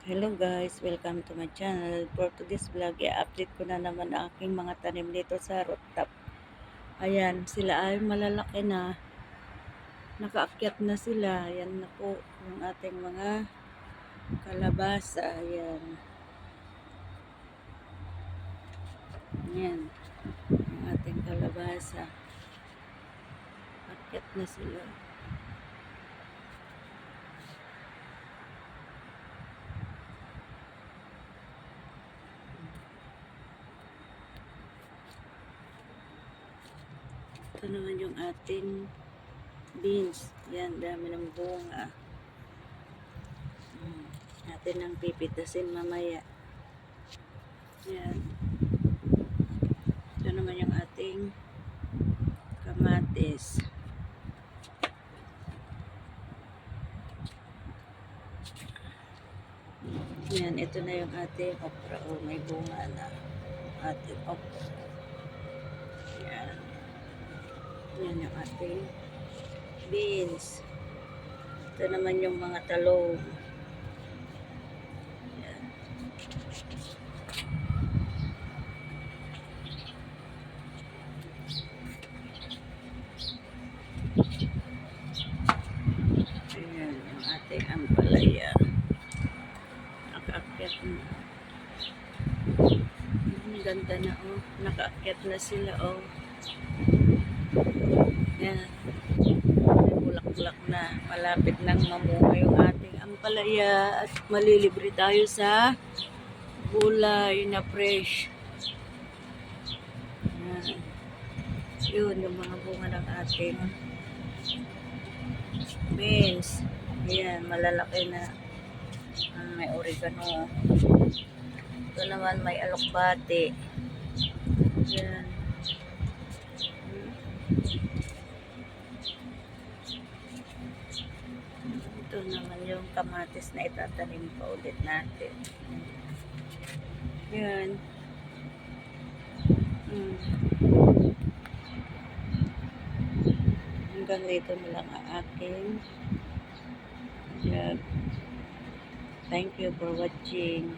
Hello guys, welcome to my channel. For today's vlog, i-update ko na naman ang aking mga tanim dito sa rooftop. Ayan, sila ay malalaki na. Nakaakyat na sila. Ayan na po yung ating mga kalabasa. Ayan. Ayan. Yung ating kalabasa. Akyat na sila. Ito naman yung ating beans. Yan, dami ng bunga. Natin ang pipitasin mamaya. Yan. Ito naman yung ating kamatis. Yan, ito na yung ating okra. Oh, may bunga na. Ating okra. Yan. Yan yung ating beans. Ito naman yung mga talong. Yan. Ayan, yung ating ampalaya. Nakaakyat na. Ganda na, oh. Nakaakyat na sila, oh. Yan. May bulak-bulak na. Malapit nang mamunga yung ating ampalaya. At malilibre tayo sa gulay na fresh. Yan. Yun, yung mga bunga ng ating beans. Ayan, malalaki na. May oregano. Ito naman may alokbate. Ayan. Ito naman yung kamatis na itatanim pa ulit natin. Ayan. Hanggang dito na lang ang aking vlog. Thank you for watching.